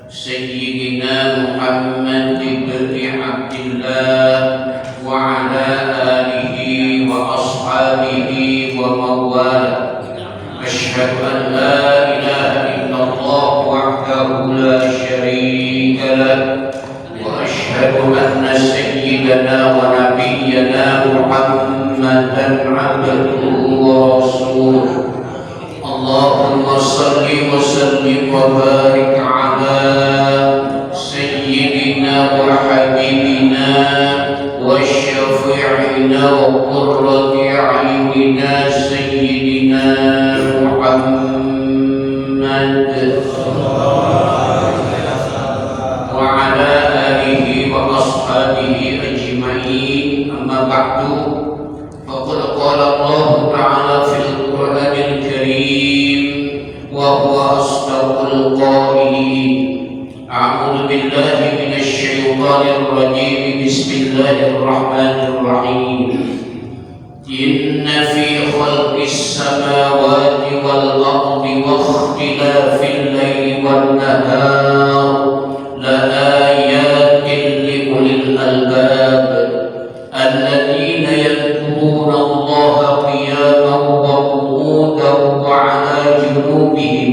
سيدنا محمد بن عبد الله وعلى آله وأصحابه ومن والاه أشهد أن لا إله إلا الله وحده لا شريك له وأشهد أن سيدنا ونبينا محمدا عبده ورسوله اللهم صل وسلم وبارك على سيدنا وحبيبنا وشفيعنا وقرة أعيننا سيدنا محمد وعلى آله وأصحابه أجمعين أما بعد فقد قال الله تعالى في القرآن الكريم وهو أصدق القائلين أعوذ بالله من الشيطان الرجيم بسم الله الرحمن الرحيم إن في خلق السماوات والأرض واختلاف الليل والنهار لآيات لأولي الألباب الذين يذكرون الله قياما وقعودا وعلى جنوبهم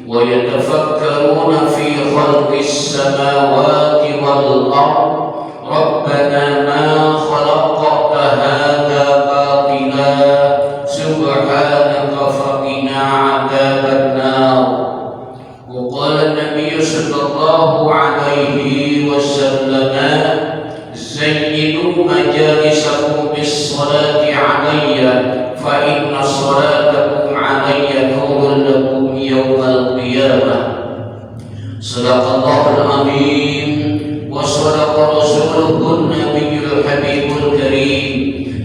ويتفكرون في خلق السماوات والأرض ربنا ما خلقت هذا باطلا سبحانك فقنا عذاب النار وقال النبي صلى الله عليه وسلم زينوا مجالسكم بالصلاة علي فإن صلاتكم علي نور لكم يوم القيامة صدق الله العظيم وصدق رسوله النبي الحبيب الكريم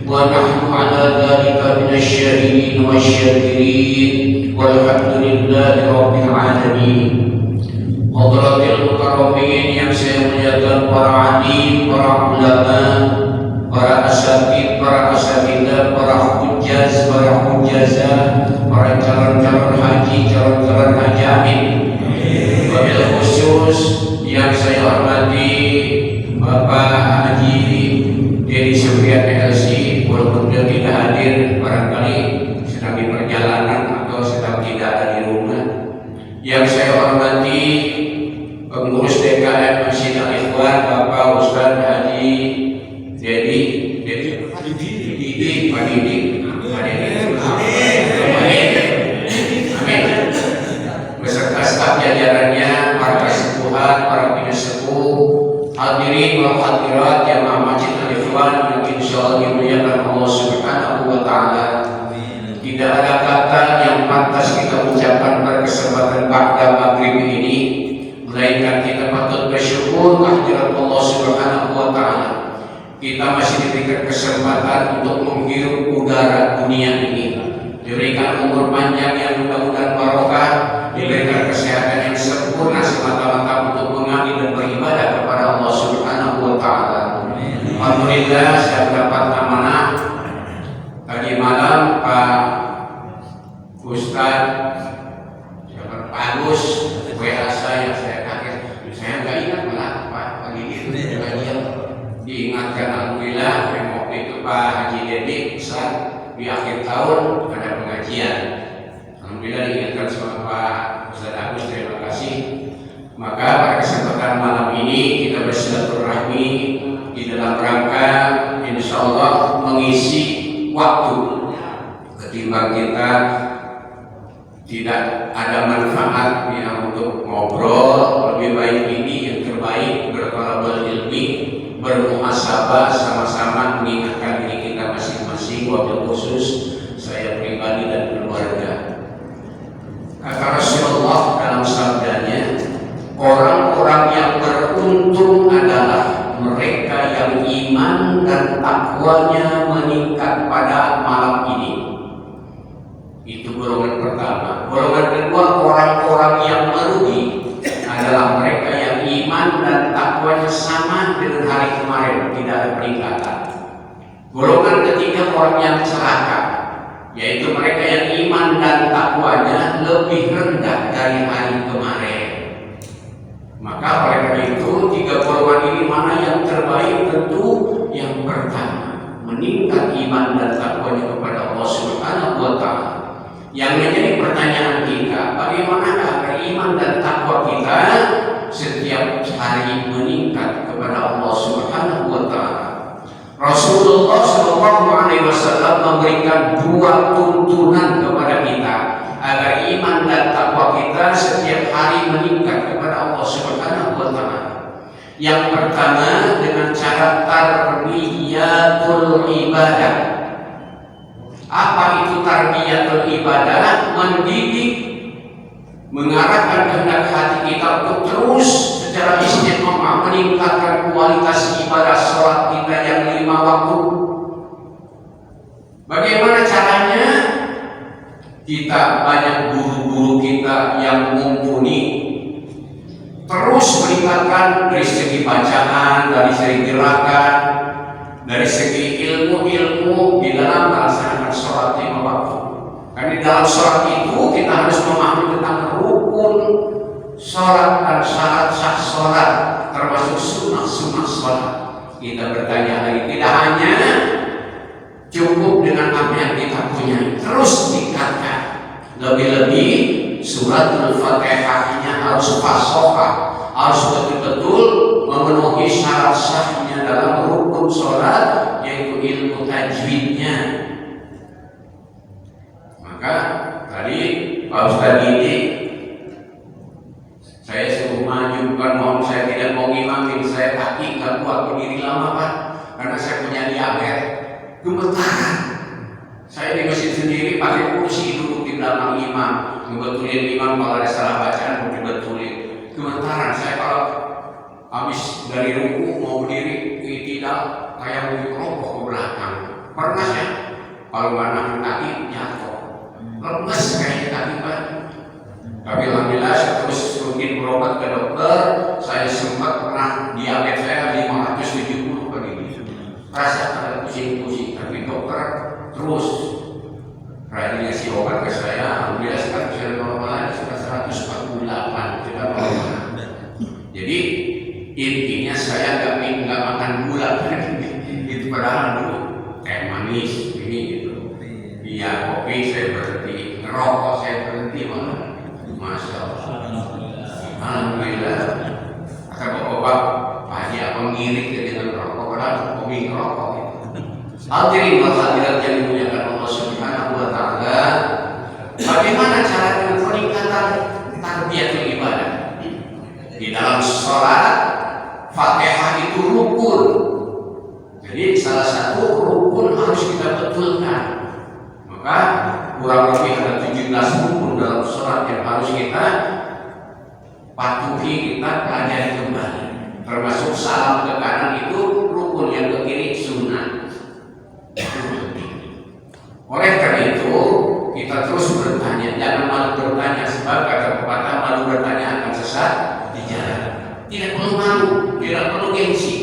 ونحن على ذلك من الشاهدين والشاكرين والحمد لله رب العالمين. Hadratil mukarramin yang saya muliakan, para alim, para ulama, para asatidz, para asatidzah, para hujjaz, para hujjazah, para calon-calon haji, calon-calon haji, amin. Wabil khusus yang saya hormati Bapak Haji Dedi Supriyan LC, walaupun beliau tidak hadir, barangkali sedang di perjalanan atau sedang tidak ada di rumah. Yang saya hormati pengurus DKM Masjid Al-Ikhwan Bapak Ustaz Haji Dedi Pak Didi amin, beserta staf jajarannya, para kesepuhan, para penyesepuh, hadirin wal hadirat jamaah Masjid Al-Ikhwan yang insyaallah dimuliakan Allah Subhanahu wa taala. Tidak ada kata yang pantas kita ucapkan pada kesempatan ba'da maghrib ini melainkan kita patut bersyukur kehadirat Allah Subhanahu wa taala. Kita masih diberikan kesempatan untuk menghirup udara dunia ini, diberikan umur panjang yang mudah-mudahan barokah, diberikan kesehatan yang sempurna semata-mata untuk mengabdi dan beribadah kepada Allah Subhanahu wa taala. Alhamdulillah saya mendapat amanah tadi malam Pak Ustaz Pak Agus WA saya kaget, saya nggak ingat malah Pak pagi itu dia diingatkan. Alhamdulillah waktu itu Pak Haji Dedi Ustaz di akhir tahun ada pengajian, alhamdulillah diingatkan sama Pak Ustaz Agus, terima kasih. Maka pada kesempatan malam ini kita bersilaturahmi di dalam rangka insyaallah mengisi waktu ketimbang kita tidak ada manfaatnya untuk ngobrol. Lebih baik ini yang terbaik bertolabul ilmi, bermuhasabah, sama-sama mengingatkan diri kita masing-masing, wabil khusus saya pribadi dan keluarga. Kata Rasulullah dalam sabdanya, orang-orang yang beruntung adalah mereka yang iman dan takwanya meningkat pada malam ini. Itu golongan pertama. Golongan kedua, orang-orang yang merugi adalah mereka yang iman dan takwanya sama dengan hari kemarin, tidak ada peningkatan. Golongan ketiga, orang yang celaka, yaitu mereka yang iman dan takwanya lebih rendah dari hari kemarin. karena itu 3 golongan ini mana yang terbaik? Tentu yang pertama, meningkat iman dan takwanya kepada Allah Subhanahu wa Ta'ala. Yang menjadi pertanyaan kita, bagaimana agar iman dan takwa kita setiap hari meningkat kepada Allah Subhanahu wa Ta'ala? Rasulullah SAW memberikan 2 tuntunan kepada kita agar iman dan takwa kita setiap hari meningkat kepada Allah Subhanahu wa Ta'ala. Yang pertama, dengan cara tarbiyatul ibadah. Apa itu tarbiyatul ibadah? Mendidik, mengarahkan kehendak hati kita untuk terus secara istiqomah meningkatkan kualitas ibadah sholat kita yang 5 waktu. Bagaimana caranya? Kita banyak guru-guru kita yang mumpuni, terus meningkatkan dari segi bacaan, dari segi gerakan, dari segi ilmu-ilmu di dalam melaksanakan sholat 5 waktu. Karena di dalam sholat itu kita harus memahami tentang rukun sholat dan syarat-syarat sholat, termasuk sunnah-sunnah sholat. Kita bertanya lagi, tidak hanya cukup dengan apa yang kita punya, terus tingkatkan. Lebih-lebih suratul Fatihahnya harus fasohah, harus betul-betul memenuhi syarat sahnya dalam rukun sholat, yaitu ilmu tajwidnya. Maka tadi Pak Ustadz ini saya suruh maju, bukan mau, saya tidak mau ngimamin, saya kaki nggak kuat berdiri lama Pak, karena saya punya diabetes, gemetaran. Saya di masjid sendiri pakai kursi duduk di belakang imam, ngebetulin imam kalau ada salah bacaan mau dibetulin. Gemetaran saya kalau habis dari ruku mau berdiri tidak kayak mau roboh ke belakang. Pernah ya kalau mana kaki jatuh, lemes kayaknya kaki Pak. Tapi alhamdulillah saya terus rutin berobat ke dokter. Saya sempat pernah diabetes saya 570 per ini. Rasa ada pusing-pusing, tapi dokter terus rajin ngasih obat ke saya. Alhamdulillah sekarang sudah normal, sudah 148 sudah normal. Jadi intinya saya nggak makan gula itu padahal dulu teh manis ini gitu. Iya kopi saya berhenti, ngerokok saya berhenti malah. Masya Allah. Alhamdulillah. Kata bapak-bapak, Pak Haji apa ngirit dengan rokok, padahal hobi ngerokok. Hadirin wal hadirat yang dimuliakan Allah Subhanahu wa Ta'ala, bagaimana cara peningkatan tarbiyatul ibadah? Di dalam sholat, Fatihah itu rukun. Jadi salah satu rukun harus kita betulkan. Maka kurang lebih ada 17 rukun dalam sholat yang harus kita patuhi, kita pelajari kembali. Termasuk salam ke kanan itu rukun, yang ke kiri sunnah. Oleh karena itu kita terus bertanya, jangan malu bertanya, sebab kata pepatah malu bertanya akan sesat di jalan. Tidak perlu malu, tidak perlu gengsi.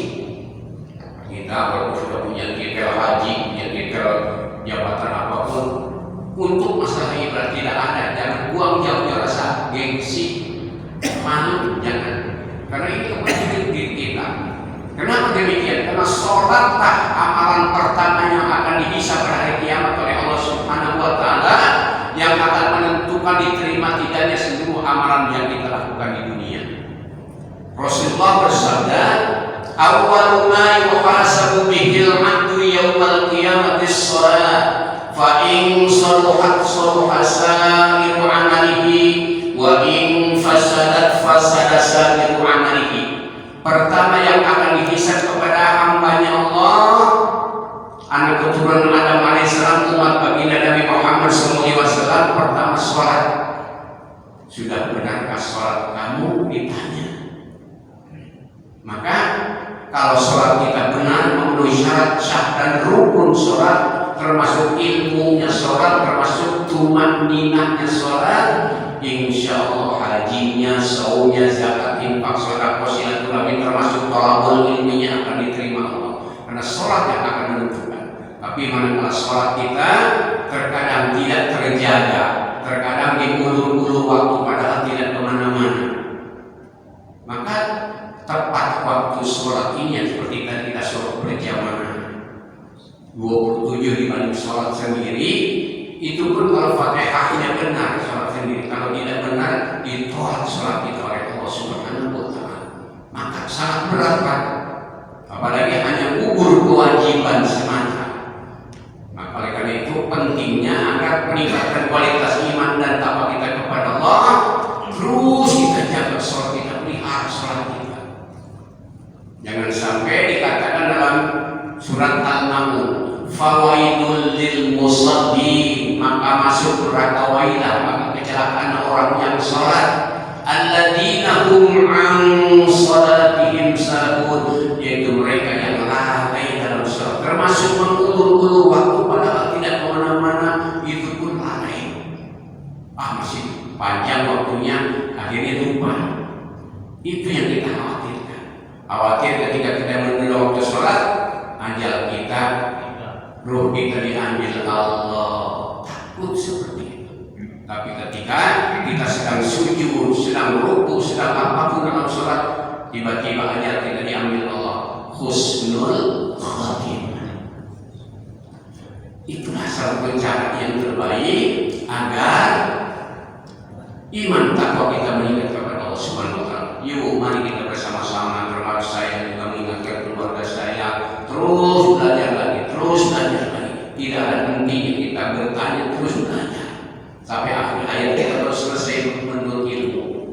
Kita kalau sudah punya titel haji, punya titel jabatan apapun, untuk masalah ibadah tidak ada. Jangan buang jauh-jauh rasa gengsi, malu, jangan. Karena ini kepentingan diri kita. Kenapa demikian? Karena sholatlah amalan pertama yang akan dihisab pada hari kiamat oleh Allah Subhanahu wa Ta'ala, yang akan menentukan diterima tidaknya seluruh amalan yang kita lakukan di dunia. Rasulullah bersabda, "Awwalu ma yuhasabu bihil 'abdu yaumal qiyamati shalah, fa in saluhat saluha sa'iru 'amalihi wa in fasadat fasada sa'iru 'amalihi." Pertama yang akan dihisab kepada hambanya Allah, anak keturunan Adam alaihissalam, umat baginda Nabi Muhammad SAW, pertama sholat. Sudah benarkah sholat kamu? Ditanya. Maka kalau sholat kita benar, memenuhi syarat sah dan rukun sholat, termasuk ilmunya sholat, termasuk tuma'ninahnya sholat, insya Allah hajinya, saumnya, zakat, infak, sedekah, silaturahmi, termasuk thalabul ilminya akan diterima Allah. Karena sholat yang akan menentukan. Tapi manakala sholat kita terkadang tidak terjaga, terkadang diulur-ulur waktu padahal tidak kemana-mana, maka sholat ini yang seperti tadi kita sholat berjamaah 27 dibanding sholat sendiri. Itu pun kalau Fatihahnya benar sholat sendiri, kalau tidak benar ditolak sholat itu oleh Allah Subhanahu wa Ta'ala. Maka sangat berat Pak, apalagi hanya gugur kewajiban semata. Maka oleh karena itu pentingnya agar meningkatkan kualitas iman dan takwa kita kepada Allah, terus kita jaga sholat kita, pelihara sholat kita. Jangan sampai dikatakan dalam surat Al-Namun, fawaidul lil musallin, maka masuk neraka wailah, maka kecelakaan orang yang sholat. Alladzina hum an salatihim sahun, yaitu mereka yang lalai dalam sholat, termasuk mengulur-ulur waktu padahal tidak kemana-mana, itu pun lalai. Masih panjang waktunya, akhirnya lupa. Itu yang kita khawatirkan. Khawatir ketika kita menunda waktu sholat, ajal kita, roh kita diambil Allah, takut seperti itu. Tapi ketika kita sedang sujud, sedang ruku, sedang apapun dalam sholat, tiba-tiba ajal kita diambil Allah, husnul khatimah. Itulah satu cara yang terbaik agar iman takwa kita meningkat kepada Allah Subhanahu wa Ta'ala. Yuk, mari kita bersama-sama, termasuk saya juga mengingatkan keluarga saya, terus belajar lagi, terus belajar lagi. Tidak ada hentinya kita bertanya, terus belajar sampai akhir hayat kita terus selesai menuntut ilmu.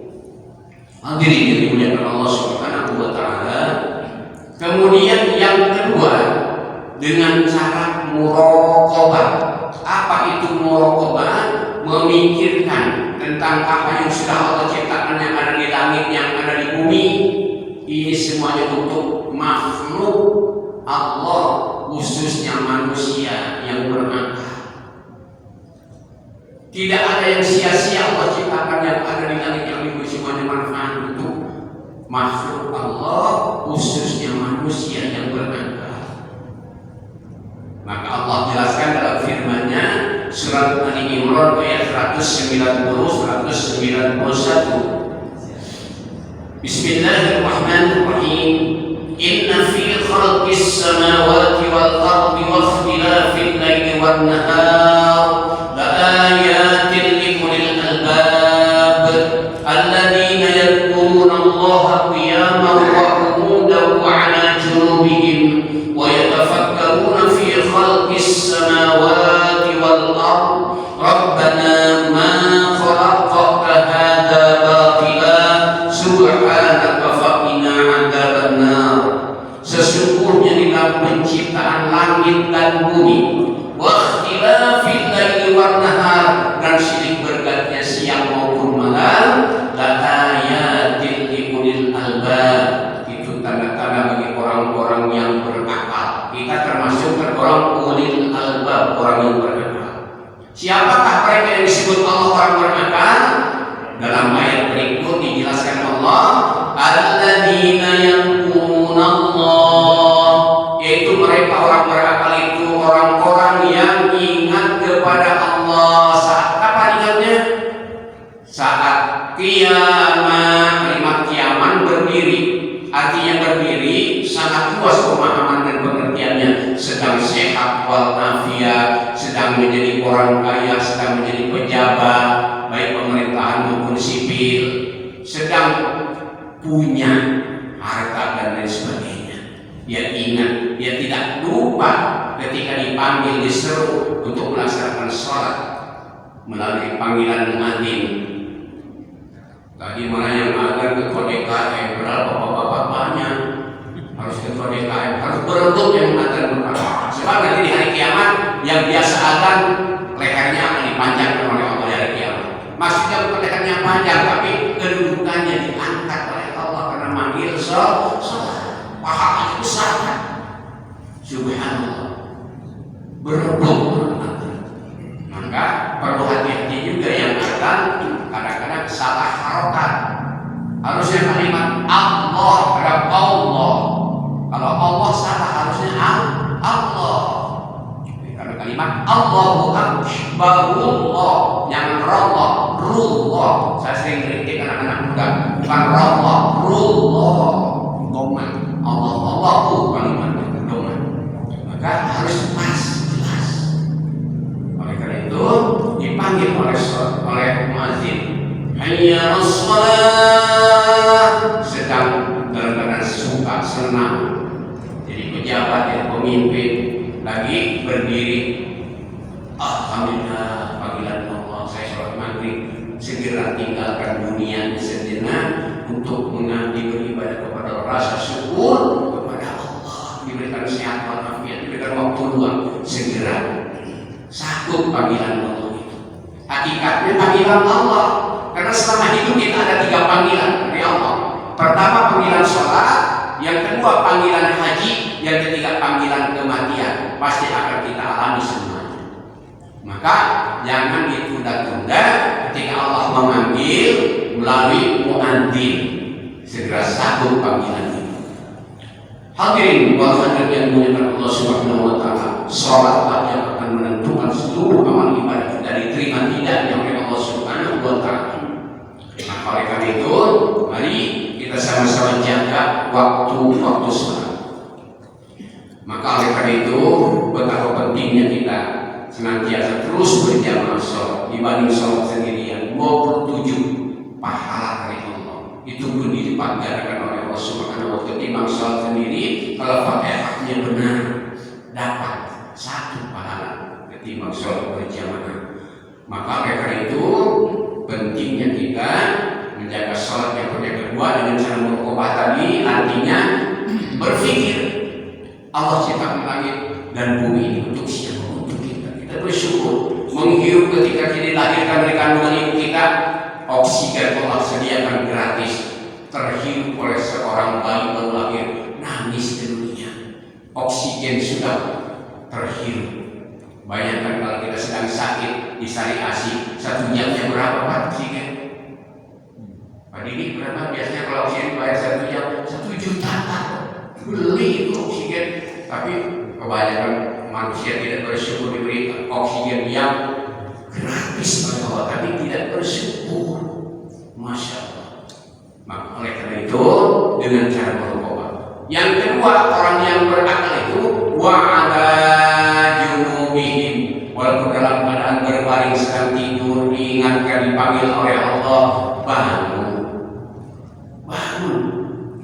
Hadirin yang dimuliakan Allah Subhanahu wa Ta'ala. Kemudian yang kedua, dengan cara muraqabah. Apa itu muraqabah? Memikirkan tentang apa yang sudah Allah ciptakan, yang ada di langit, yang ada di bumi. Ini semuanya untuk makhluk Allah, khususnya manusia yang berakal. Tidak ada yang sia-sia Allah ciptakan yang ada di langit, yang di bumi, semuanya manfaat untuk makhluk Allah, khususnya manusia yang berakal. Maka Allah jelaskan dalam firman-Nya surat Ali Imran ayat 190-191. Bismillahirrahmanirrahim. Inna fi khalqis samawati wal ardi wa ikhtilafil laili wan nahar la ayatin liulil albab alladziina yadhkuruna Allaha qiyaman wa qu'udan wa 'ala junubihim wa yatafakkaruna fi khalqis samawati wal ardi rabbana ma khalaqta hadza batila subhanaka faqina 'adzabannar. Sesungguhnya di dalam penciptaan langit dan bumi, wa ikhtilafil laili wan nahar, dan silih bergantinya siang maupun malam, la ayatin liulil albab, itu tanda-tanda bagi orang-orang yang berakal. Kita termasuk orang ulil albab, orang yang berakal. Siapakah mereka yang disebut Allah orang berakal? Dalam ayat berikut dijelaskan Allah, alladzina yadhkuruna Allah, yaitu mereka orang berakal itu orang-orang yang ingat kepada Allah. Saat kapan ingatnya? Saat kiamat. Kalimat kiamat berdiri, artinya berdiri sangat luas pemahaman dan pengertiannya. Sedang sehat walafiat, sedang menjadi orang kaya, sedang menjadi pejabat baik pemerintahan maupun sipil, sedang punya harta dan lain sebagainya. Dia ingat, dia tidak lupa ketika dipanggil, diseru untuk melaksanakan sholat melalui panggilan muadzin. Tadi mana yang agar ketua DKM, padahal bapak-bapak banyak, harus ketua DKM, harus berebut yang mengatakan berapa. Sebab nanti di hari kiamat yang biasa akan lehernya akan dipanjangkan oleh Allah di hari kiamat. Maksudnya bukan lehernya panjang, tapi kedudukannya diangkat oleh Allah karena manggil sholat. Pahalanya besar kan? Subhanallah. Berebut. Maka perlu hati-hati juga yang akan kadang-kadang salah harokat. Harusnya kalimat Allah pada Allah. Kalau Allah salah harusnya Allah. Karena kalimat Allahu Akbarullah, jangan Allah, Rullah. Saya sering kritik anak-anak muda, bukan Allah, Rullah. Ngomong Allahu kalimat pedoman, maka harus pas jelas. Oleh karena itu dipanggil oleh muadzin, hayya shalah, sedang dalam keadaan suka senang. Jadi pejabat yang pemimpin lagi berdiri, alhamdulillah panggilan Allah, saya sholat maghrib, segera tinggalkan dunia sejenak untuk mengabdi beribadah kepada Allah, rasa syukur kepada Allah, diberikan sehat walafiat, diberikan waktu luang, segera sambut panggilan Allah itu. Hakikatnya panggilan Allah, karena selama hidup kita ada 3 panggilan dari Allah. Pertama panggilan sholat, yang kedua panggilan haji, yang ketiga panggilan kematian. Pasti akan kita alami semuanya. Maka jangan ditunda-tunda ketika Allah memanggil melalui muadzin, segera sambut panggilan itu. Hadirin wa hadirat yang dimuliakan Allah Subhanahu wa taala, salatlah yang akan menentukan seluruh amal ibadah kita diterima tidaknya oleh Allah Subhanahu wa taala. Maka oleh karena itu, mari kita sama-sama jaga waktu-waktu salat. Maka oleh karena itu, betapa pentingnya kita senantiasa terus berjamaah sholat dibanding sholat sendirian. 27 pahala dari Allah itu pun dilipat gandakan oleh Allah Subhanahu wa taala. Ketimbang sholat sendiri, kalau Fatihahnya benar dapat 1 pahala ketimbang sholat berjamaah. Maka oleh karena itu pentingnya kita menjaga sholat yang kedua dengan cara merokobah tadi, artinya berpikir Allah ciptakan langit dan bumi ini untuk siapa? Untuk kita. Kita bersyukur menghirup ketika kita dilahirkan dari kandungan ibu kita, oksigen Allah sediakan gratis, terhirup oleh seorang bayi baru lahir, nangis di dunia, oksigen sudah terhirup. Bayangkan kalau kita sedang sakit di Sari Asi, 1 jamnya berapa Pak oksigen? Pak Didi berapa biasanya kalau oksigen bayar 1 jam? 1 juta Pak. Beli itu oksigen, tapi kebanyakan manusia tidak bersyukur diberi oksigen yang gratis oleh Allah, tapi tidak bersyukur. Masya Allah. Maka oleh karena itu dengan cara bertobat. Yang kedua, orang yang berakal itu wa'ala junubihim, walaupun dalam keadaan berbaring sedang tidur, diingatkan, dipanggil oleh Allah, bangun.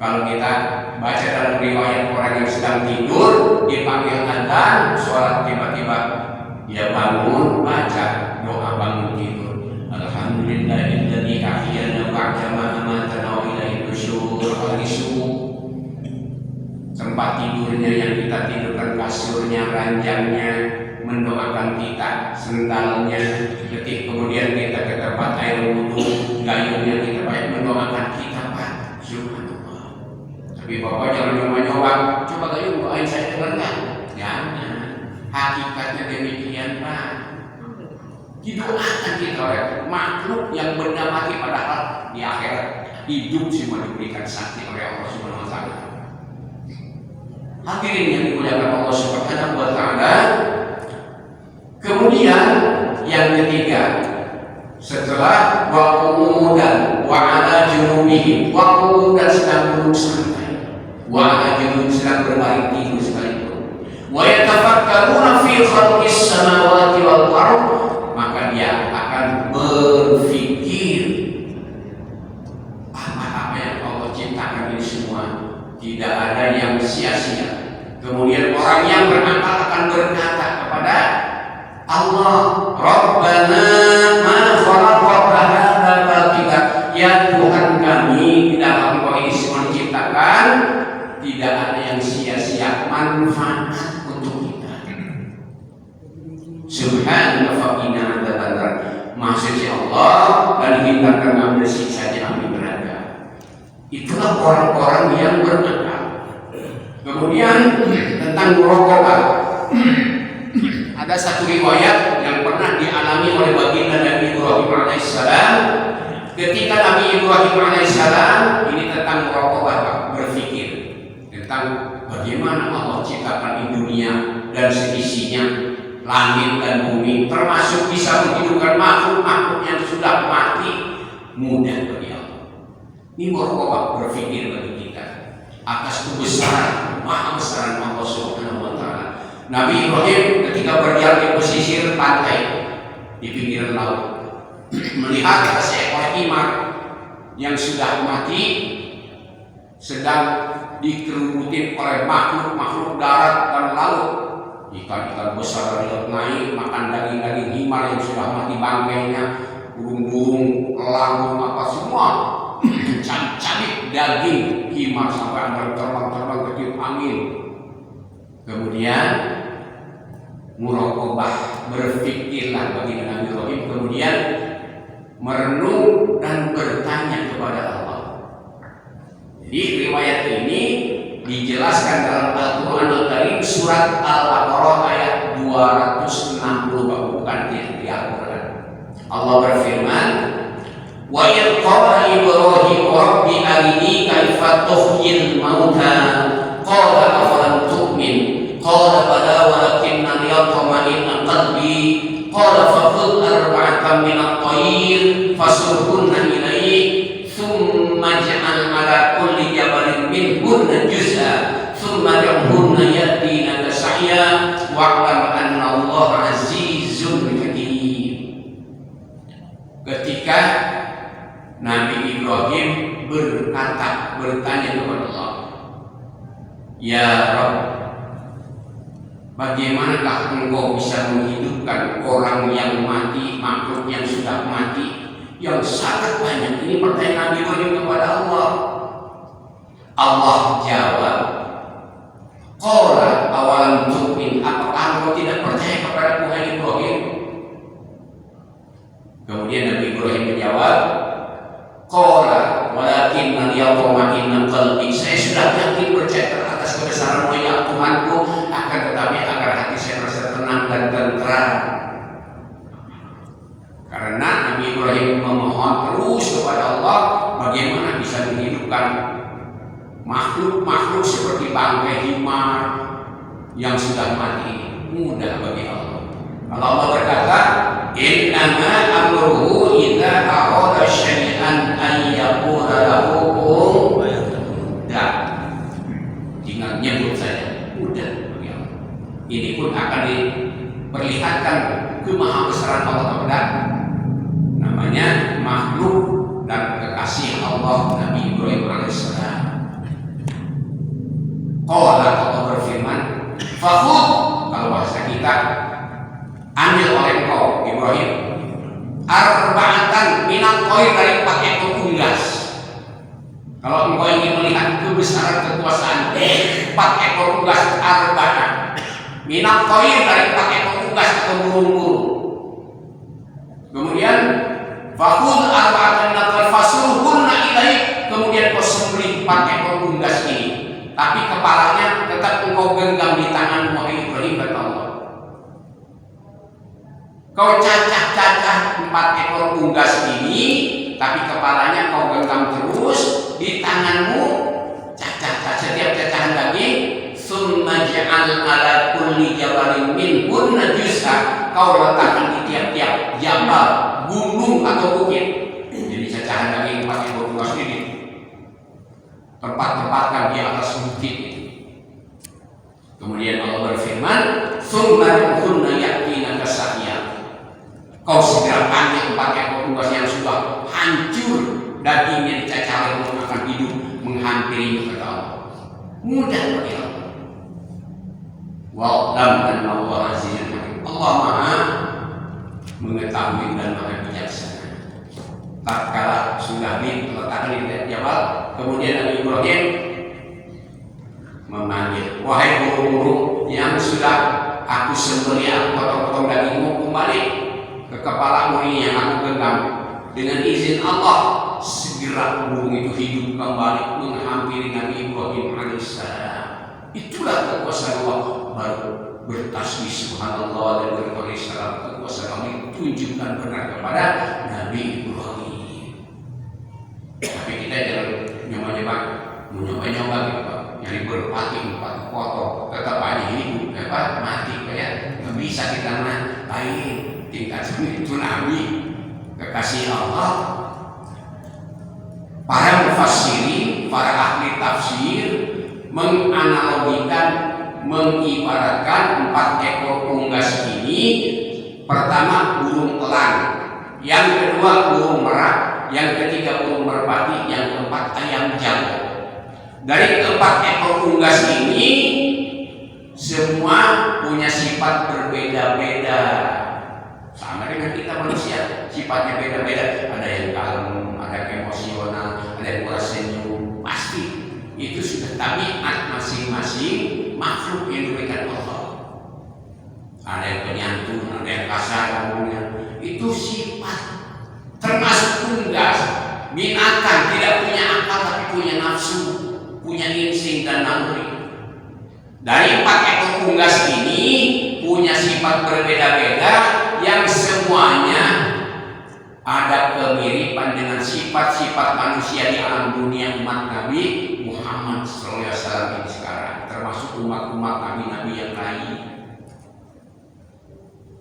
Kalau kita baca dalam riwayat orang yang sedang tidur dipanggil adzan, sholat, tiba-tiba dia bangun, baca doa bangun tidur. Alhamdulillahilladzi ahyana ba'da ma amatana wa ilaihi nusyur. Hari subuh tempat tidurnya yang kita tidurkan, kasurnya, ranjangnya, mendoakan kita, sendalnya, ketika kemudian kita ke tempat air wudhu, gayungnya kita baik mendoakan kita, Pak. Subhanallah. Tapi Bapak jangan nyoba-nyoba, coba gayung doain saya dengar nggak? Jangan. Hakikatnya demikian, Pak. Didoakan kita oleh makhluk yang benda mati, padahal di akhirat hidup semua diberikan sakti oleh Allah Subhanahu wa taala. Hadirin yang dimuliakan Allah Subhanahu wa taala. Kemudian yang ketiga, setelah wa'udan wa'ala junubihim, wa'udan sedang duduk santai, wa'ala junub sedang berbaring tidur sekalipun, wa yatafakkaruna fi khalqis samawati wal ardh, maka dia akan berpikir apa-apa yang Allah ciptakan ini semua tidak ada yang sia-sia. Kemudian orang yang berakal akan berkata kepada Allah, Rabbana ma khalaqta hadza batila, ya Tuhan kami, tidak Engkau ini semua diciptakan, tidak ada yang sia-sia, manfaat untuk kita. Subhanallah fa inna adzabannar. Maksudnya Allah dan hindarkan kami siksa di api neraka. Itulah orang-orang yang berakal. Kemudian tentang muraqabah, ada satu riwayat yang pernah dialami oleh baginda Nabi Ibrahim alaihissalam. Ketika Nabi Ibrahim alaihissalam ini tentang muraqabah, berpikir tentang bagaimana Allah ciptakan di dunia dan seisinya, langit dan bumi, termasuk bisa menghidupkan makhluk-makhluk yang sudah mati, mudah bagi Allah. Ini muraqabah, berpikir bagi kita. atas kebesaran, maha besaran Allah Subhanahu wa taala. Nabi Ibrahim ketika berjalan di pesisir pantai di pinggiran laut melihat ada seekor himar yang sudah mati sedang dikerubutin oleh makhluk-makhluk darat dan laut. Ikan-ikan besar dari laut naik makan daging-daging himar yang sudah mati bangkainya, burung-burung, elang, apa semua mencabik daging himar sampai ada terbang-terbang ketiup angin. Kemudian muraqabah, berfikirlah bagi Nabi Ibrahim, kemudian merenung dan bertanya kepada Allah. Jadi riwayat ini dijelaskan dalam Al-Quran Al-Karim surat Al-Baqarah ayat 260, bukan di Al-Quran. Allah berfirman, wa idh qala Ibrahim rabbi arini kaifa tuhyil mauta qala afalam tu'min qala bala walakinna liyatma'inna qalbi qala fakhudh arba'atan min at-tayr fasurhunna ilayk thumma ij'al 'ala kulli jabalin minhunna juz'a thumma da'hunna yatinaka sa'ya wa'lam anna Allah 'azizun hakim. Ketika Nabi Ibrahim bertanya kepada Allah, ya Rabb, bagaimanakah engkau bisa menghidupkan orang yang mati, makhluk yang sudah mati, yang sangat banyak? Ini pertanyaan Nabi Ibrahim kepada Allah. Allah jawab, qala awalam tu'min, apakah engkau tidak percaya kepada Tuhan Ibrahim? Kemudian Nabi Ibrahim menjawab, qala walakinna liyatma'inna qalbi, saya sudah yakin percaya atas kebesaran-Mu ya Tuhanku, akan tetapi agar hati saya merasa tenang dan tentram. Karena Nabi Ibrahim memohon terus kepada Allah bagaimana bisa menghidupkan makhluk-makhluk seperti bangkai himar yang sudah mati. Mudah bagi Allah. Kalau Allah berkata, innama amruhu idza arada syai'an an yaqula lahu kun fayakun. Tinggal nyebut saja, mudah bagi Allah. Ini pun akan diperlihatkan kemahabesaran Allah kepada namanya makhluk dan kekasih Allah Nabi Ibrahim alaihissalam. Qala, Allah berfirman, fakhud, kalau bahasa kita, ambil oleh engkau Ibrahim arba'atan minat koin, dari 4 ekor unggas. Kalau engkau ingin melihat kebesaran kekuasaan, 4 ekor unggas arba'atan minat koin, dari 4 ekor unggas atau burung-burung. Kemudian fakhud arba'atan minat koin fasurhunna ilaik, kemudian kau sembelih 4 ekor unggas ini, tapi kepalanya tetap engkau genggam di tangan wahai Ibrahim, kata Allah. Kau cacah-cacah 4 ekor unggas ini, tapi kepalanya kau genggam terus di tanganmu, cacah-cacah setiap cacahan daging. Summa ja'al 'ala kulli jabalin minhunna juz'a, kau letakkan di tiap-tiap jabal, gunung atau bukit. Jadi cacahan daging 4 ekor unggas ini tempat-tempatkan di atas bukit. Kemudian Allah berfirman, summa da'hunna yatinaka sa'ya, kau segera panggil 4 ekor unggas yang sudah hancur dagingnya dicacah oleh akan hidup menghampiri, kata Allah. Mudah bagi Allah. Wa'lam anna Allah azizun hakim. Allah Maha mengetahui dan Maha bijaksana. Tatkala sudah diletakkan di jabal, kemudian Nabi Ibrahim memanggil, wahai burung-burung yang sudah aku sembelih, aku potong-potong dagingmu, kembali ke kepalamu ini yang aku genggam. Dengan izin Allah, segera burung itu hidup kembali menghampiri Nabi Ibrahim alaihissalam. Itulah kekuasaan Allah. Baru bertasbih subhanallah dan berkali salam, kekuasaan Allah ditunjukkan benar kepada Nabi Ibrahim. Tapi kita jangan nyoba-nyoba gitu, nyari berpati 4 foto, tetap aja hidup, mati kayak nggak bisa kita lain tingkat itu Nabi kekasih Allah. Para mufassirin, para ahli tafsir menganalogikan, mengibaratkan 4 ekor unggas ini. Pertama burung elang, yang kedua burung merak, yang ketiga burung merpati, yang keempat ayam jago. Dari keempat ekor unggas ini semua punya sifat berbeda-beda, sama dengan kita manusia, sifatnya beda-beda. Ada yang kalem, ada yang emosional, ada yang kurang senyum, pasti itu sudah tabiat masing-masing makhluk yang diberikan Allah. Ada yang penyantun, ada yang kasar ngomongnya, itu sifat. Termasuk unggas, binatang tidak punya akal tapi punya nafsu, punya insting dan naluri. Dari 4 ekor unggas ini punya sifat berbeda-beda yang semuanya ada kemiripan dengan sifat-sifat manusia di alam dunia umat Nabi Muhammad SAW ini sekarang, termasuk umat-umat nabi-nabi yang lain.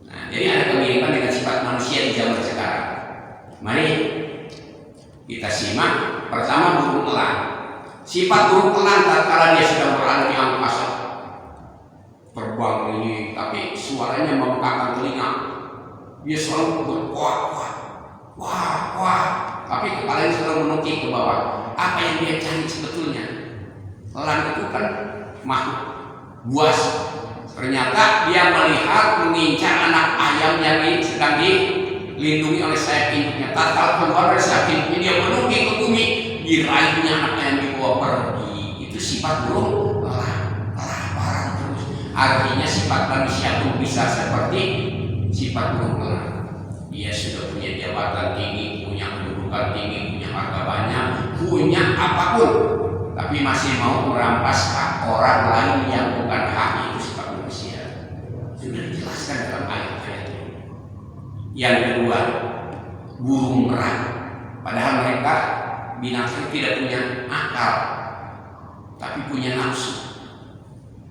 Nah, jadi ada kemiripan dengan sifat manusia di zaman sekarang. Mari kita simak. Pertama burung elang. Sifat burung elang tatkala dia sedang berada di angkasa, terbang ini, tapi suaranya memekakan telinga. Dia selalu berkuak-kuak, wah, tapi kepalanya selalu menukik ke bawah. Apa yang dia cari sebetulnya? Elang itu kan makhluk buas. Ternyata dia melihat, mengincar anak ayam yang sedang dilindungi oleh sayap induknya. Tatkala keluar dari sayap induknya, dia menukik ke bumi, diraihnya anak ayam dibawa pergi. Itu sifat burung elang, kelaparan terus. Artinya sifat manusia pun bisa seperti sifat burung elang. Dia sudah punya jabatan tinggi, punya kedudukan tinggi, punya harta banyak, punya apapun, tapi masih mau merampas hak orang lain yang bukan haknya. Itu sifat manusia. Sudah dijelaskan dalam ayat-ayat ini. Yang kedua, burung merak. Padahal mereka binatang tidak punya akal, tapi punya nafsu.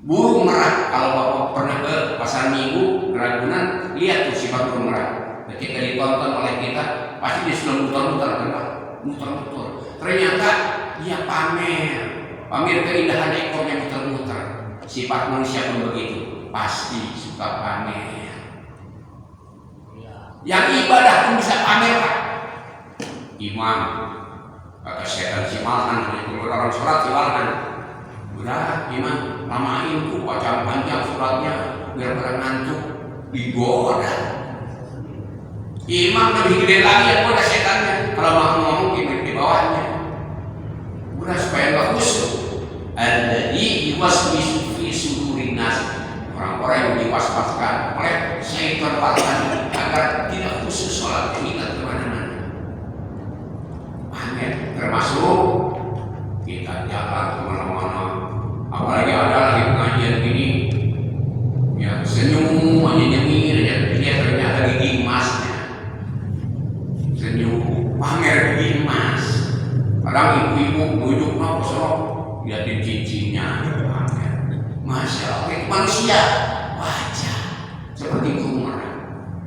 Burung merak, kalau Bapak pernah ke pasar Minggu Ragunan, lihat tuh sifat burung merak. Ketika ditonton oleh kita, pasti dia sudah muter-muter, muter-muter. Ternyata dia pamer keindahan ekornya muter-muter. Sifat manusia pun begitu, pasti suka pamer. Yang ibadah pun bisa pamer, Pak. Imam, kata setan si Malhan, kalau orang sholat si Malhan, udah imam, lamain tuh panjang suratnya biar pada ngantuk, digoda. Imam lebih gede lagi yang goda setannya, kalau mau ngomong di bawahnya. Udah supaya nggak khusyuk. Alladzi yuwaswisu fi sudurin nas, orang-orang yang diwaswaskan oleh syaitan batani agar tidak khusyuk sholat, ingat kemana-mana. Pamer, termasuk kita jalan kemana-mana, apalagi ada lagi pengajian gini, ya senyum aja nyemir aja, dia ternyata gigi emasnya, senyum, pamer gigi emas. Kadang ibu-ibu duduk mau sok, liatin cincinnya, pamer. Masya Allah, itu manusia wajar seperti burung merak.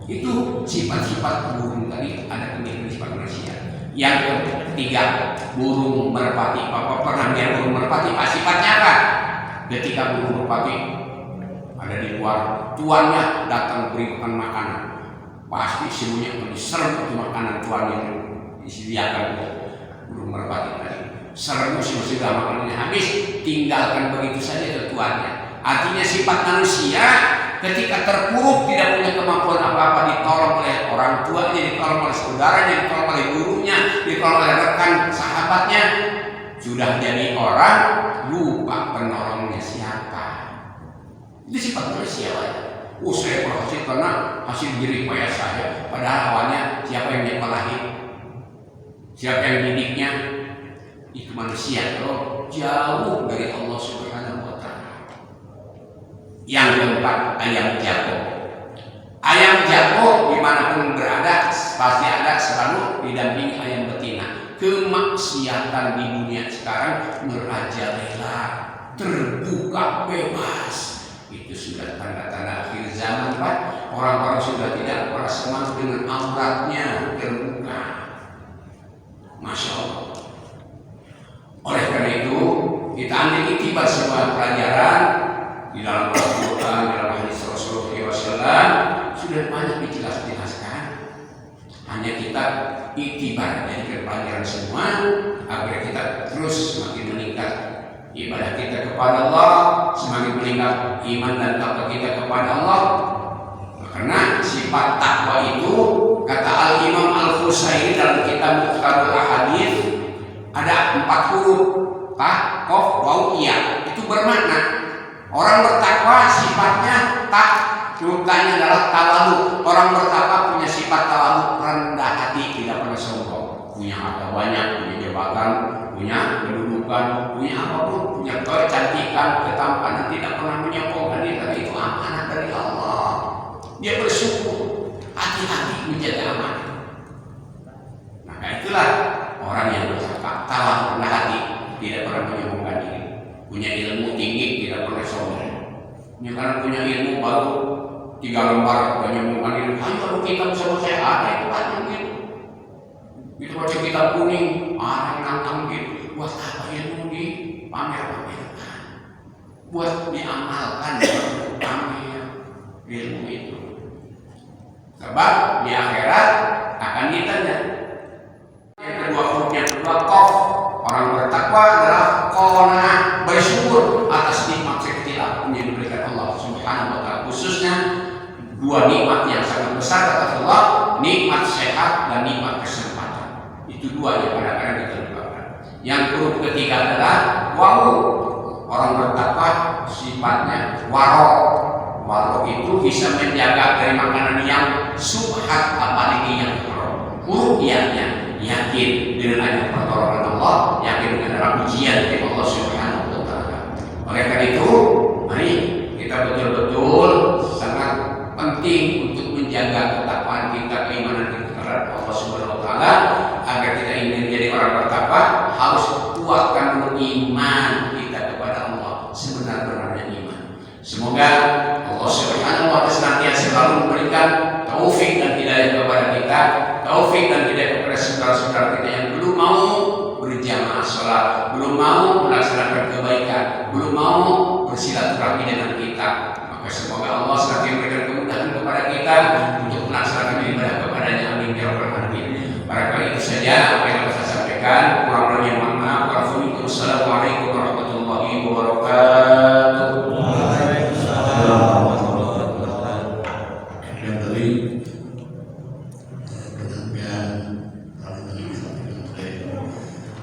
Itu sifat-sifat burung tadi, ada kemiripan sifat manusia. Yang ketiga, burung merpati. Bapak pernah lihat burung merpati? Sifatnya apa? Ketika burung merpati ada di luar, tuannya datang berikan makanan, pasti semuanya diserbu itu makanan tuan yang disediakan burung merpati tadi. Serbu sudah makanannya habis, tinggalkan begitu saja ke tuannya. Artinya sifat manusia ketika terpuruk, tidak punya kemampuan apa-apa, ditolong oleh orang tuanya, ditolong oleh saudaranya, ditolong oleh gurunya, ditolong oleh rekan sahabatnya, sudah jadi orang lupa penolongnya siapa. Itu sifat manusia. Saya berhasil karena hasil jerih payah saya. Padahal awalnya siapa yang nyekolahin, siapa yang didiknya, itu manusia. Kalau jauh dari Allah Subhanahu wa Ta'ala. Yang keempat, ayam jago. Ayam jago dimanapun berada pasti ada selalu didampingi ayam betina. Kemaksiatan di dunia sekarang merajalela, terbuka bebas. Itu sudah tanda-tanda akhir zaman, Pak. Orang-orang sudah tidak merasa malu dengan auratnya terbuka. Masya Allah. Oleh karena itu kita ambil iktibar semua pelajaran di dalam Al-Quran, di dalam hadis Rasulullah SAW sudah banyak dijelaskan. Hanya kita iktibar, jadi pelajaran semua agar kita terus semakin meningkat ibadah kita kepada Allah, semakin meningkat iman dan takwa kita kepada Allah. Karena sifat takwa itu, kata Al-Imam Al-Husaini dalam kitab Mukhtarul Ahadits, ada 4 huruf, ta, kof, waw, iya. Itu bermakna orang bertakwa sifatnya tak, rutanya adalah tawadhu. Orang bertakwa punya sifat tawadhu, rendah hati, tidak pernah sombong. Punya harta banyak, punya jabatan, punya kedudukan, punya apapun, punya kecantikan, ketampanan, tidak pernah menyombongkan diri. Tapi itu amanah dari Allah. Dia bersyukur, hati-hati menjaga amanah. Maka itulah orang yang bertakwa, tawadhu, rendah hati, tidak pernah menyombongkan diri. Punya ilmu tinggi, tidak pernah sombong. Karena punya ilmu baru 3 lembar, udah nyombongkan diri. Kalau kita bersama saya ada itu aja gitu. Itu baca kitab kuning, ada yang nantang gitu. Buat apa ilmu di pamer-pamerkan? Buat diamalkan, pamer ilmu itu. Sebab di akhirat akan ditanya. Yang kedua hurufnya kedua kof. Orang bertakwa adalah qanaah, bersyukur atas nikmat sekecil yang diberikan Allah Subhanahu wa taala. Khususnya 2 nikmat yang sangat besar kata Allah, nikmat sehat dan nikmat kesempatan. Itu 2 yang kadang-kadang kita lupakan. Yang huruf ketiga adalah waw. Orang bertakwa sifatnya waro. Waro itu bisa menjaga dari makanan yang subhat, apalagi yang haram. Huruf yang yakin dengan adanya pertolongan Allah, yakin dengan ada ujian dari Allah Subhanahu wa taala. Oleh karena itu, mari kita betul-betul sangat penting untuk menjaga ketakwaan kita, keimanan kita terhadap Allah Subhanahu wa taala. Agar kita ingin menjadi orang bertakwa, harus kuatkan dulu iman kita kepada Allah, sebenar-benarnya iman. Semoga Allah Subhanahu wa taala senantiasa selalu memberikan taufik dan hidayah kepada kita, taufik dan hidayah kepada saudara-saudara kita yang belum mau berjamaah sholat, belum mau melaksanakan kebaikan, belum mau bersilaturahmi dengan kita. Maka semoga Allah senantiasa memberikan kemudahan kepada kita untuk melaksanakan ibadah kepadanya. Amin ya rabbal alamin. Barangkali itu saja apa yang dapat saya sampaikan. Kurang lebihnya mohon maaf. Wassalamualaikum warahmatullahi wabarakatuh.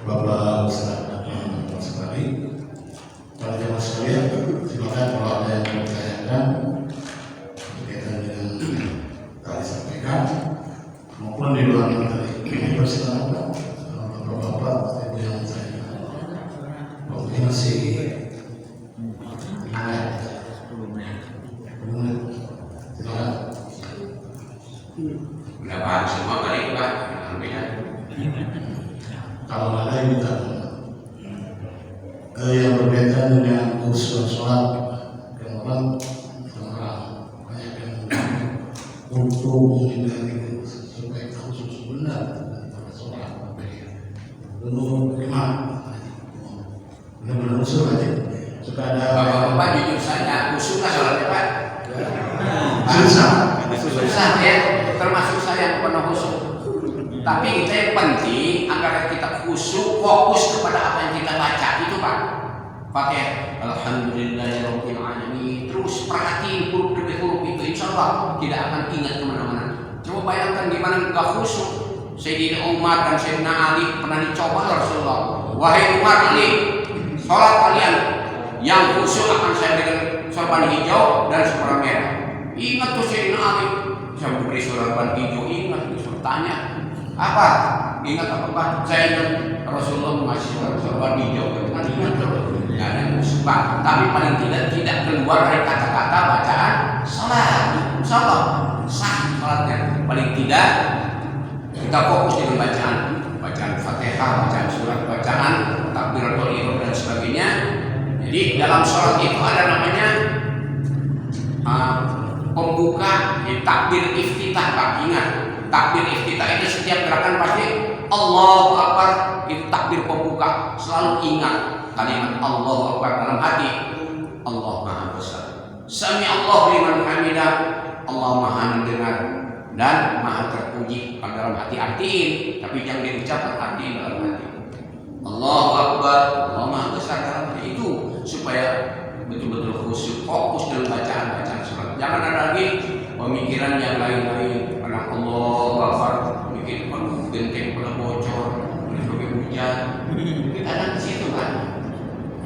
Bapak Ustaz sekali, para jemaah sekalian, silakan kalau ada yang bertanyakan berkaitan dengan tadi sampaikan maupun di luar materi. Ini persilakan bapak-bapak, ibu yang saya ini masih silakan. Udah paham semua kali Pak? Alhamdulillah. Kalau ada yang minta yang berkaitan dengan usul sholat, orang banyak yang untuk menghindari supaya khusus benar antara sholat belum bagaimana benar-benar usul aja suka ada Bapak jujur saja, usulnya sholatnya Pak? Susah ya, termasuk saya yang pernah khusyuk. Tapi kita yang penting agar kita khusyuk, fokus kepada apa yang kita baca itu Pak. Pakai Alhamdulillahirabbil alamin. Terus perhatiin huruf demi huruf itu, insya Allah tidak akan ingat kemana-mana. Coba bayangkan gimana nggak khusyuk. Sayyidina Umar dan Sayyidina Ali pernah dicoba Rasulullah. Wahai Umar, Ali, sholat kalian yang khusyuk akan saya berikan sorban hijau dan sorban merah. Ingat tuh Sayyidina Ali, saya beri sorban hijau, ingat disuruh tanya. Apa? Ingat apa Pak? Saya ingat Rasulullah mengasih sorban hijau. Kan ingat loh. Tidak ada musibah. Tapi paling tidak keluar dari kata-kata bacaan salat. Insyaallah sah salatnya. Paling tidak kita fokus dengan bacaan Fatihah, bacaan surat, bacaan takbiratul ihram dan sebagainya. Jadi dalam salat itu ada namanya pembuka, takbir iftitah Pak. Ingat, takbir iftitah itu setiap gerakan pasti Allahu Akbar itu takbir pembuka. Selalu ingat kalimat Allahu Akbar dalam hati. Allah Maha Besar. Sami Allah liman hamidah. Allah Maha mendengar dan Maha terpuji. Kalau dalam hati artiin, tapi yang diucapkan artiin dalam hati. Allahu Akbar, Allah Maha Besar dalam hati itu supaya betul-betul khusyuk, fokus dalam bacaan surat. Jangan ada lagi pemikiran yang lain-lain. Karena Allahu Akbar, mikir genteng pada bocor, sebagai hujan. Kita ada di situ kan.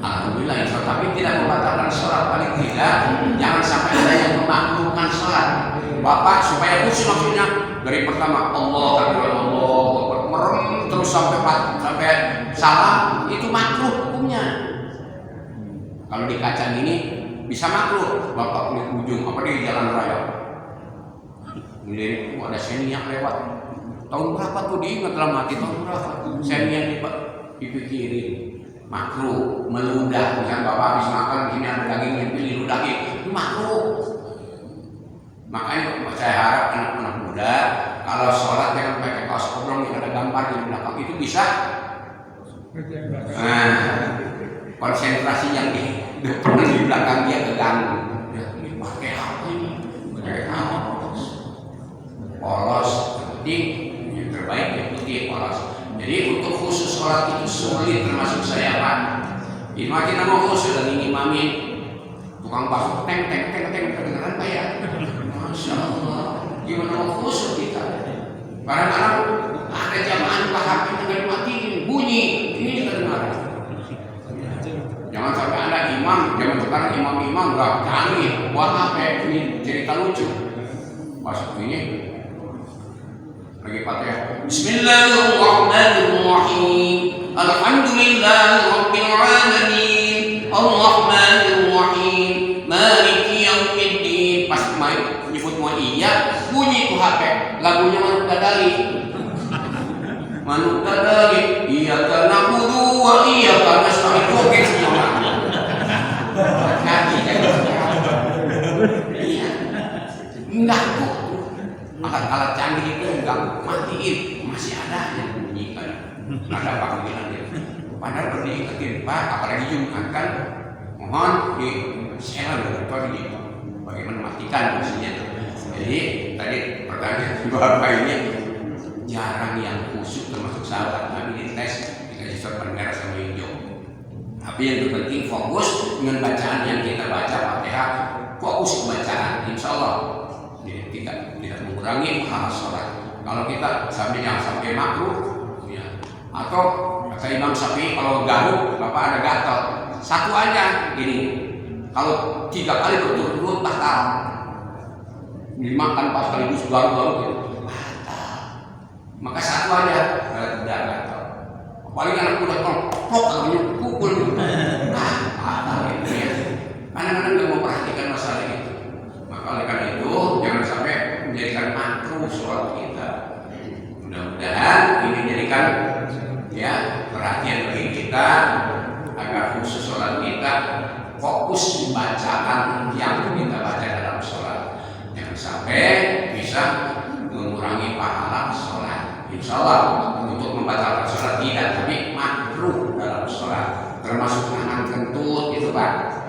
Alhamdulillah, insya Allah. Tapi tidak membatalkan sholat, paling tidak. Jangan sampai ada yang memakruhkan sholat. Bapak supaya khusyuk maksudnya dari pertama Allah Akbar, merem terus sampai salam, itu makruh hukumnya. Kalau di kacang ini bisa makruh. Bapak kulit ujung apa di jalan raya, melirik ada seniak lewat. Tahun berapa tuh diingat dalam hati, tahun berapa seniak dipikirin. Makruh meludah, misalnya bapak habis makan ini ada daging yang pilih ludahnya, itu makruh. Makanya saya harap anak-anak muda kalau sholat jangan pakai kaos oblong yang ada gambar di belakang, itu bisa konsentrasi yang di depan di belakang dia keganggu. Ini pakai apa ini? Pakai apa? Polos, penting yang terbaik yang putih polos. Jadi untuk khusus sholat itu sulit, termasuk saya Pak. Imam kita mau khusus dan ngimamin tukang bakso teng kedengeran Pak ya. Masya Allah, gimana mau khusus kita? Kadang-kadang ada jamaah juga HP nggak dimatiin, bunyi, ini kedengaran. Jangan sampai ada imam, jangan sekarang imam nggak canggih, buat HP ini cerita lucu. Masuk ini lagi Fatihah. Bismillahirrahmanirrahim. Alhamdulillahirabbil alamin. Arrahmanirrahim. Maliki yaumiddin. Pas main nyebut mau iya, bunyi tuh HP. Lagunya Manuk Dadali. Manuk Dadali. Iyyaka na'budu wa iyyaka nasta'in. Oke semua. Iya. Enggak kok. Alat-alat canggih itu enggak matiin, masih ada yang bunyikan. Ada panggilan dia. Padahal perlu diingetin Pak, apalagi Jumat kan, mohon di share dulu di bagaimana matikan maksudnya. Jadi tadi pertanyaan Bapak ini jarang yang khusyuk termasuk sahabat Nabi di tes dikasih surat merah sama hijau. Tapi yang terpenting fokus dengan bacaan yang kita baca Fatihah, fokus bacaan, insya Allah tidak mengurangi pahala sholat. Kalau kita jangan sampai makruh, ya. Atau kata Imam Syafi'i kalau garuk Bapak ada gatal, satu aja gini. Kalau 3 kali berturut-turut batal. Dimakan pas sekaligus garuk-garuk gitu, batal. Maka satu aja tidak gatal. Apalagi anak udah plok katanya pukul gitu. Batal itu ya. Kadang-kadang nggak memperhatikan masalah itu. Maka oleh karena itu jangan sampai menjadikan makruh sholat kita. Mudah-mudahan ini jadikan ya perhatian bagi kita agar khusus sholat kita fokus bacaan yang kita baca dalam sholat. Jangan sampai bisa mengurangi pahala sholat. Insya Allah untuk membatalkan sholat tidak, tapi makruh dalam sholat, termasuk nahan kentut itu Pak.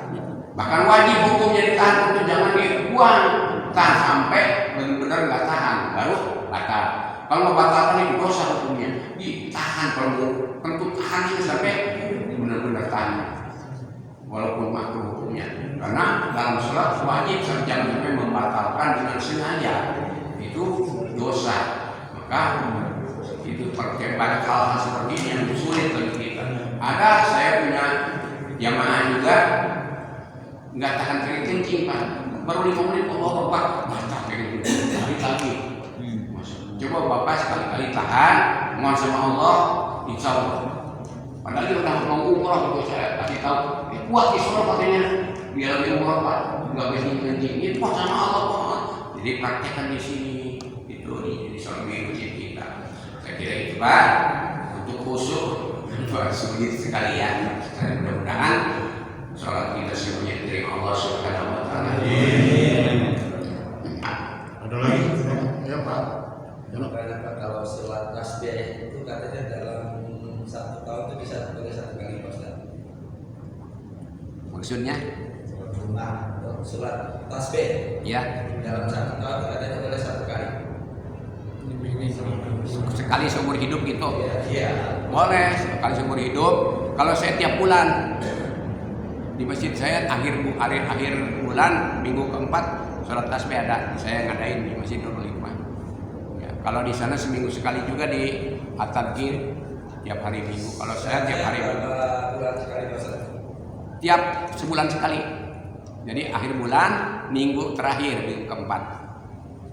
Bahkan wajib hukumnya ditahan, untuk jangan dibuang, tahan sampai benar-benar nggak tahan baru batal. Kalau membatalkan itu dosa hukumnya, ditahan kalau mau kentut tahan sampai benar-benar tahan, walaupun makruh hukumnya. Karena dalam sholat wajib jangan sampai membatalkan dengan sengaja, itu dosa. Maka itu banyak hal-hal seperti ini yang sulit bagi kita. Ada saya punya jamaah juga nggak tahan kencing Pak, baru 5 menit Bapak batal kayak gitu, balik lagi. Coba Bapak sekali-kali tahan, mohon sama Allah, insya Allah. Padahal dia udah mau umroh, itu saya kasih tahu, kuat di sholat katanya, biar lebih umroh Pak, nggak bisa kencing, itu sama Allah Pak. Jadi praktekkan di sini, itu di sholat di masjid kita. Saya kira itu Pak, untuk khusyuk, sulit sekali ya. Mudah-mudahan sholat kita semuanya diterima Allah Subhanahu wa taala. Ada lagi? Ya Pak. Kalau ada kata kalau sholat tasbih itu katanya dalam 1 tahun itu bisa boleh 1 kali Pak Ustaz. Maksudnya? Sholat tasbih Ya, dalam 1 tahun katanya boleh 1 kali. sekali seumur hidup gitu. Iya. Boleh sekali seumur hidup. Kalau saya tiap bulan di masjid saya akhir bulan minggu keempat sholat tasbih ada, saya ngadain di Masjid Nurul Hikmah. Ya, kalau di sana seminggu sekali juga di At-Tadhkir tiap hari minggu. Kalau saya tiap hari minggu. Bulan sekali Pak Ustaz. Tiap sebulan sekali. Jadi akhir bulan minggu terakhir minggu keempat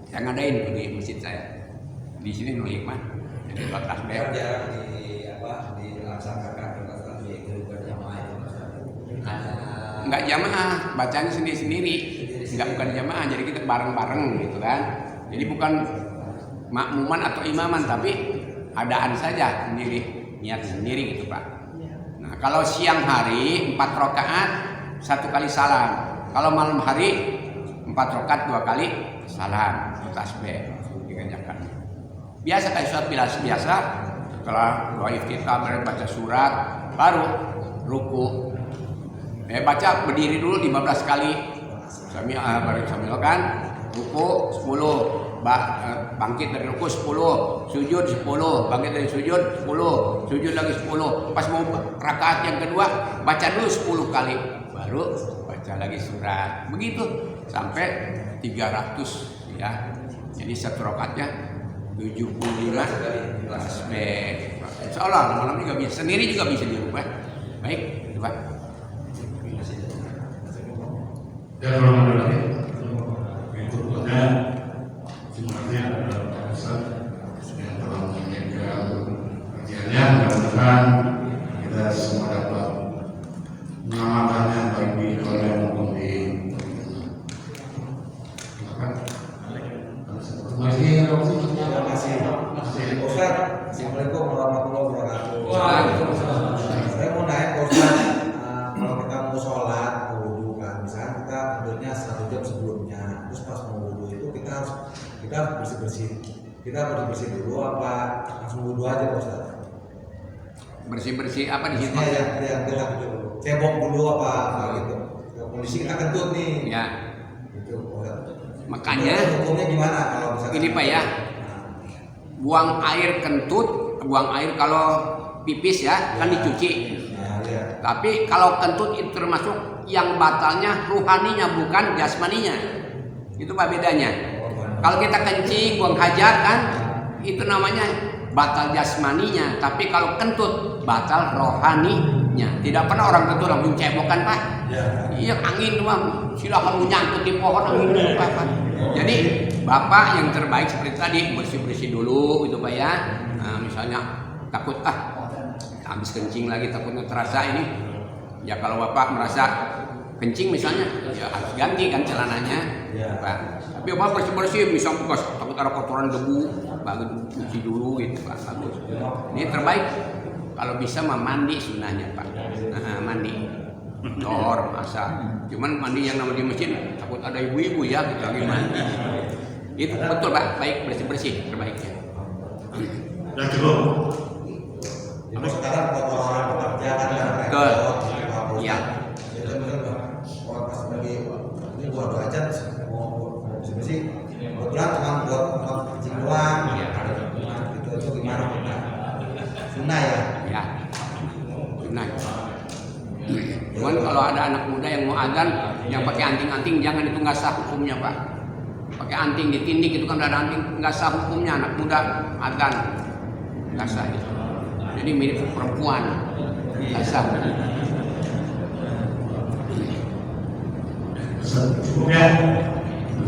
saya ngadain di masjid saya. Di sini Nurul Hikmah. Jadi sholat tasbih. Jarang dilaksanakan sholat tasbih itu berjamaah itu Pak Ustaz. Nggak jamaah, bacanya sendiri-sendiri, nggak bukan jamaah, jadi kita bareng-bareng gitu kan. Jadi bukan makmuman atau imaman, tapi adaan saja sendiri, niat sendiri gitu Pak. Nah kalau siang hari 4 rakaat 1 kali salam, kalau malam hari 4 rakaat 2 kali salam, tasbih dikerjakan. Biasa kayak sholat biasa, setelah doa iftitah baca surat, baru ruku. Baca berdiri dulu 15 kali. Sambil kan ruku 10, bangkit dari ruku 10, sujud 10, bangkit dari sujud 10, sujud lagi 10. Pas mau rakaat yang kedua baca dulu 10 kali, baru baca lagi surat. Begitu sampai 300 ya. Jadi 1 rakaatnya 75 tasbih. Insyaallah malam juga bisa, sendiri juga bisa di rumah. Baik, itu Pak. Ya kalau ada lagi berikutnya sebenarnya adalah Pak Ustaz yang telah menyampaikan kajiannya, mudah-mudahan kita semua dapat mengamalkannya baik di keluarga maupun di Terima kasih. Ustaz, Assalamualaikum warahmatullahi wabarakatuh. Waalaikumsalam. Saya mau nanya Pak Ustaz, kalau kita mau sholat wudhu kan, misalnya kita tidurnya 1 jam sebelumnya, terus pas mau wudhu itu kita harus bersih-bersih. Kita harus bersih dulu apa langsung wudhu aja Pak Ustaz? Bersih-bersih apa di situ? Ya, kita cebok dulu apa gitu. Kondisi kita kentut nih. Ya, Gitu, Pak Ustaz. makanya Hukumnya gimana kalau misalnya? ini Pak ya, buang air kentut, buang air kalau pipis ya kan dicuci. Ya. Tapi kalau kentut itu termasuk yang batalnya ruhaninya, bukan jasmaninya. Itu Pak bedanya. Kalau kita kencing, buang hajat kan, itu namanya batal jasmaninya. Tapi kalau kentut batal rohaninya. Tidak pernah orang kentut langsung cebokan Pak. Iya angin doang, silakan menyangkut di pohon angin dulu Pak. Jadi Bapak yang terbaik seperti tadi bersih-bersih dulu itu Pak ya. Nah, misalnya takut habis kencing lagi takutnya terasa ini. Ya kalau Bapak merasa kencing misalnya, ya harus ganti kan celananya, Pak. Tapi Bapak bersih-bersih, bisa bekas takut ada kotoran debu, bagus cuci dulu gitu Pak. Bagus. Ini terbaik kalau bisa mandi sunahnya Pak. Nah, mandi. Dor, masak. Cuman mandi yang namanya di masjid takut ada ibu-ibu ya kita lagi mandi. Itu betul Pak, baik bersih-bersih terbaiknya. dan cukup. Jadi sekarang buat orang pekerja kan Betul. Iya. Jadi orang pas lagi ini buat doa aja mau bersih kebetulan cuma buat kencing doang. Itu gimana Pak? Sunnah ya. Ya. Nah. Cuman kalau ada anak muda yang mau azan yang pakai anting-anting jangan, itu nggak sah hukumnya Pak. Pakai anting ditindik itu kan ada anting, nggak sah hukumnya. Anak muda azan nggak sah itu. Jadi mirip perempuan, nggak sah. Cukup ya.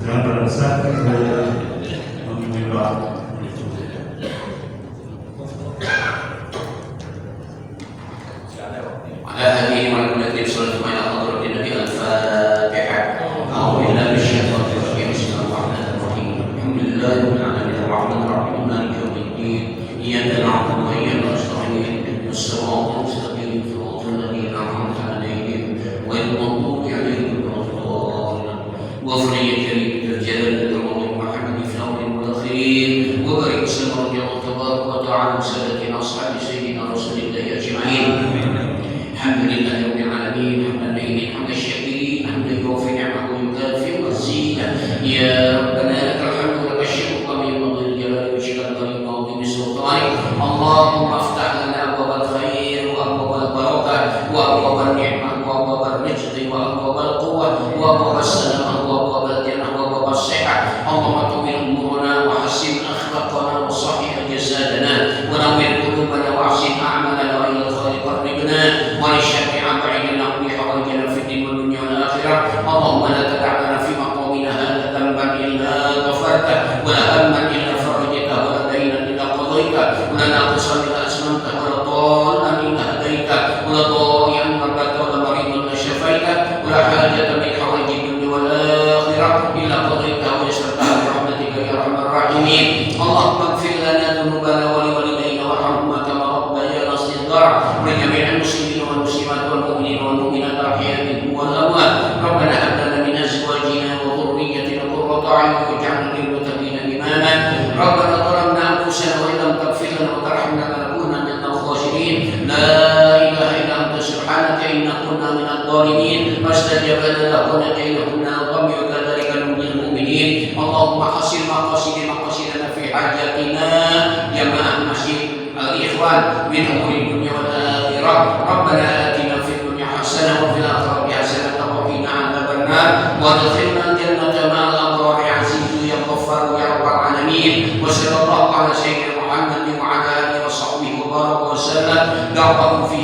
Jangan berasa saya meminta doa. على هذه والمدة صلى الله على حضرة النبي الفاتحة. أعوذ بالله من الشيطان الرجيم. بسم الله الرحمن الرحيم. الحمد لله رب العالمين الرحمن الرحيم مالك يوم الدين. إياك نعبد وإياك نستعين اهدنا الصراط المستقيم صراط الذين أنعمت عليهم غير المغضوب عليهم ولا الضالين. واغفر لي جل جلاله محمد في الأول والآخرين وبارك وسلم رضي الله لله رب العالمين حمدا لله حمد الشاكرين حمدا يوفي نعمه ويكافئ مزيدا يا ربنا لك الحمد ولك الشكر كما ينبغي لجلال وجهك الكريم وعظيم سلطانك اللهم افتح لنا ابواب الخير وابواب البركه وابواب النعمه وابواب الرزق وابواب القوه وابواب السلامه وابواب الجنه وابواب الصحه اللهم طول امورنا وحسن اخلاقنا وصحح جسادنا ونور قلوبنا واحسن اعمالنا والى الخير قربنا وللشر ابعدنا بحوائجنا في الدين والدنيا والاخره اللهم لا تدع لنا في مقامنا هذا ذنبا الا غفرته ولا هما الا فرجته ولا دينا الا قضيته ولا ناقصا الا اسلمته ولا ضالا الا هديته ولا ضائعا مرضته ولا مريضا الا شفيته ولا حاجه من حوائج الدنيا والاخره الا قضيتها ويسرتها برحمتك يا ارحم الراحمين اللهم اغفر لنا ذنوبنا ولوالدينا وارحمهما كما ربيانا صغارا ولجميع المسلمين والمسلمات والمؤمنين والمؤمنات الاحياء منهم والاموات ربنا هب لنا من ازواجنا وذريتنا قرة اعين واجعلنا للمتقين اماما ربنا ظلمنا انفسنا وان لم تغفر لنا وترحمنا لنكونن من الخاسرين لا اله الا انت سبحانك انا كنا من الظالمين فاستجب لنا ونجينا من الغم وكذلك ننجي المؤمنين اللهم حسن مقاصدنا في حاجاتنا جماعة مسجد الاخوان من امور الدنيا والاخره ربنا اتنا في الدنيا حسنه وفي الاخره حسنه وقنا عذاب النار وادخلنا الجنه مع الابرار يا عزيز يا غفار يا رب العالمين وصلى الله على سيدنا محمد وعلى اله وصحبه وبارك وسلم دعوهم في